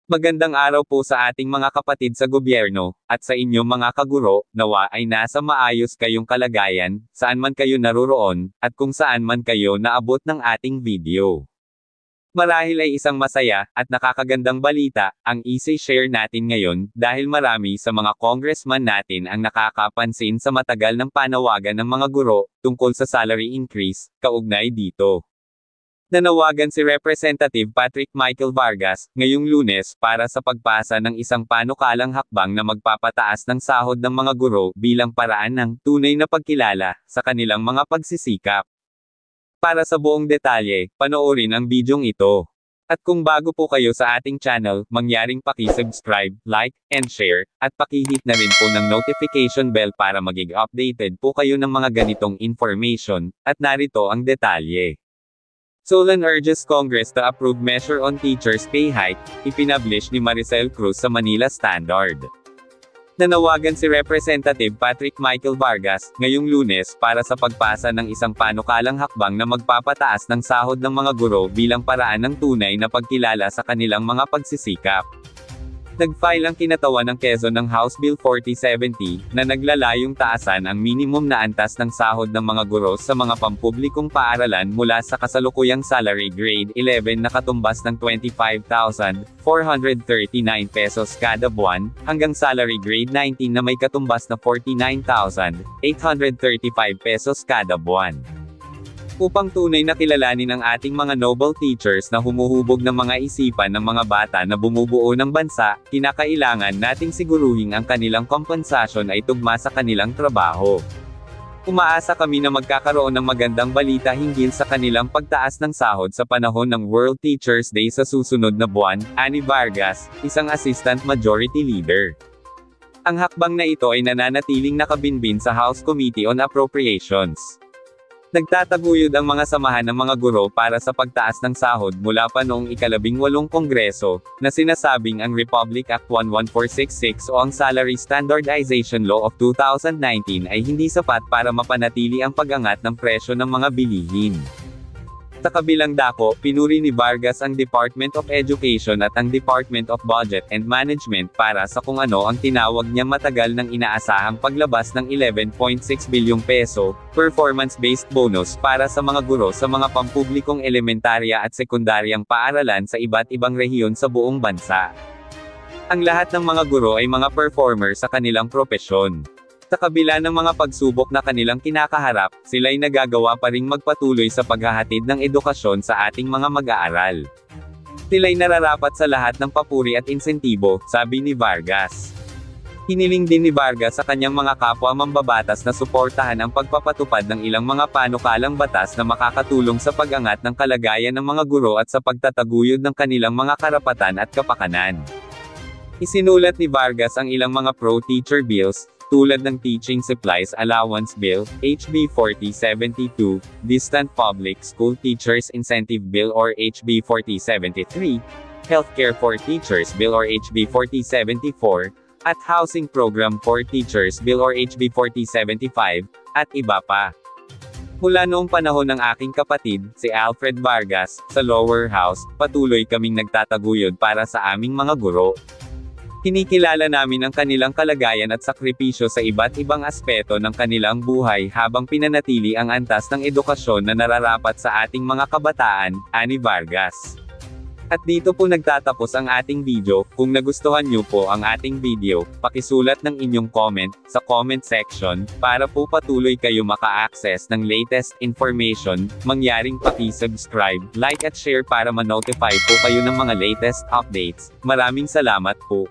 Magandang araw po sa ating mga kapatid sa gobyerno, at sa inyong mga kaguro, nawa ay nasa maayos kayong kalagayan, saan man kayo naroroon, at kung saan man kayo naabot ng ating video. Marahil ay isang masaya, at nakakagandang balita, ang i-share natin ngayon, dahil marami sa mga congressman natin ang nakakapansin sa matagal ng panawagan ng mga guro, tungkol sa salary increase, kaugnay dito. Nanawagan si Representative Patrick Michael Vargas, ngayong Lunes, para sa pagpasa ng isang panukalang hakbang na magpapataas ng sahod ng mga guro bilang paraan ng tunay na pagkilala sa kanilang mga pagsisikap. Para sa buong detalye, panoorin ang bidyong ito. At kung bago po kayo sa ating channel, mangyaring paki-subscribe, like, and share, at paki-hit na rin po ng notification bell para maging updated po kayo ng mga ganitong information, at narito ang detalye. Solan urges Congress to approve measure on teachers' pay hike, ipinablish ni Maricel Cruz sa Manila Standard. Nanawagan si Representative Patrick Michael Vargas, ngayong Lunes, para sa pagpasa ng isang panukalang hakbang na magpapataas ng sahod ng mga guro bilang paraan ng tunay na pagkilala sa kanilang mga pagsisikap. Nag-file ang kinatawan ng Quezon ng House Bill 4070, na naglalayong taasan ang minimum na antas ng sahod ng mga guro sa mga pampublikong paaralan mula sa kasalukuyang salary grade 11 na katumbas ng 25,439 pesos kada buwan, hanggang salary grade 19 na may katumbas na 49,835 pesos kada buwan. Upang tunay na kilalanin ang ating mga noble teachers na humuhubog ng mga isipan ng mga bata na bumubuo ng bansa, kinakailangan nating siguruhin ang kanilang kompensasyon ay tugma sa kanilang trabaho. Umaasa kami na magkakaroon ng magandang balita hinggil sa kanilang pagtaas ng sahod sa panahon ng World Teachers Day sa susunod na buwan, ani Vargas, isang Assistant Majority Leader. Ang hakbang na ito ay nananatiling nakabinbin sa House Committee on Appropriations. Nagtataguyod ang mga samahan ng mga guro para sa pagtaas ng sahod mula pa noong ika-18 Kongreso, na sinasabing ang Republic Act 11466 o ang Salary Standardization Law of 2019 ay hindi sapat para mapanatili ang pag-angat ng presyo ng mga bilihin. Sa kabilang dako, pinuri ni Vargas ang Department of Education at ang Department of Budget and Management para sa kung ano ang tinawag niya matagal ng inaasahang paglabas ng 11.6 bilyong peso, performance-based bonus para sa mga guro sa mga pampublikong elementarya at sekundaryang paaralan sa iba't ibang rehiyon sa buong bansa. Ang lahat ng mga guro ay mga performer sa kanilang propesyon. Sa kabila ng mga pagsubok na kanilang kinakaharap, sila'y nagagawa pa ring magpatuloy sa paghahatid ng edukasyon sa ating mga mag-aaral. Sila'y nararapat sa lahat ng papuri at insentibo, sabi ni Vargas. Hiniling din ni Vargas sa kanyang mga kapwa mambabatas na suportahan ang pagpapatupad ng ilang mga panukalang batas na makakatulong sa pag-angat ng kalagayan ng mga guro at sa pagtataguyod ng kanilang mga karapatan at kapakanan. Isinulat ni Vargas ang ilang mga pro-teacher bills, tulad ng Teaching Supplies Allowance Bill, HB 4072, Distant Public School Teachers Incentive Bill or HB 4073, Healthcare for Teachers Bill or HB 4074, at Housing Program for Teachers Bill or HB 4075, at iba pa. Mula noong panahon ng aking kapatid, si Alfred Vargas, sa lower house, patuloy kaming nagtataguyod para sa aming mga guro. Kinikilala namin ang kanilang kalagayan at sakripisyo sa iba't ibang aspeto ng kanilang buhay habang pinanatili ang antas ng edukasyon na nararapat sa ating mga kabataan, ani Vargas. At dito po nagtatapos ang ating video. Kung nagustuhan niyo po ang ating video, pakisulat ng inyong comment sa comment section para po patuloy kayo maka-access ng latest information. Mangyaring paki-subscribe, like at share para ma-notify po kayo ng mga latest updates. Maraming salamat po.